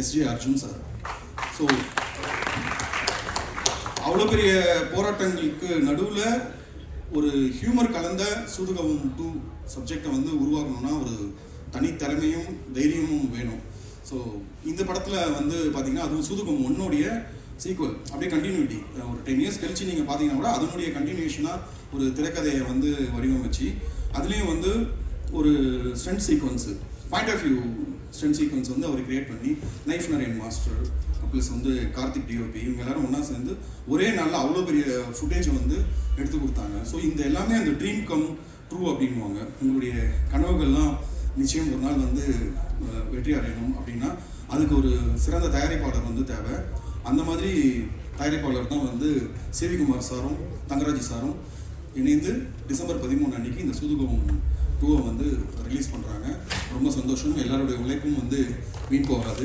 SJ Arjun sir. So அவ்வளோ பெரிய போராட்டங்களுக்கு நடுவில் ஒரு ஹியூமர் கலந்த சூதுகவும் 2 சப்ஜெக்டை வந்து உருவாக்கணும்னா ஒரு தனித்திறமையும் தைரியமும் வேணும். ஸோ இந்த படத்தில் வந்து பார்த்தீங்கன்னா அதுவும் சூதுகம் 1 சீக்வல் அப்படியே கண்டினியூட்டி ஒரு 10 இயர்ஸ் கழிச்சு நீங்கள் பார்த்தீங்கன்னா கூட அதனுடைய கண்டினியூஷனாக ஒரு திரைக்கதையை வந்து வடிவமைச்சு அதுலேயும் வந்து ஒரு stunt sequence point of view stunt sequence வந்து அவர் கிரியேட் பண்ணி நைஃப் நரேன் மாஸ்டர் ப்ளஸ் வந்து கார்த்திக் டிஓபி இவங்க எல்லாரும் ஒன்றா சேர்ந்து ஒரே நாளில் அவ்வளோ பெரிய ஃபுட்டேஜை வந்து எடுத்து கொடுத்தாங்க. ஸோ இந்த எல்லாமே அந்த ட்ரீம் கம் ட்ரூ அப்படின்வாங்க. உங்களுடைய கனவுகள்லாம் நிச்சயம் ஒரு நாள் வந்து வெற்றி அடையணும் அப்படின்னா அதுக்கு ஒரு சிறந்த தயாரிப்பாளர் வந்து தேவை. அந்த மாதிரி தயாரிப்பாளர் தான் வந்து சிவிகுமார் சாரும் தங்கராஜ் சாரும் இணைந்து டிசம்பர் 13 அன்னைக்கு இந்த சூதுகம் 2 வந்து ரிலீஸ் பண்ணுறாங்க. ரொம்ப சந்தோஷம். எல்லாருடைய உழைப்பும் வந்து வீண் போகாது.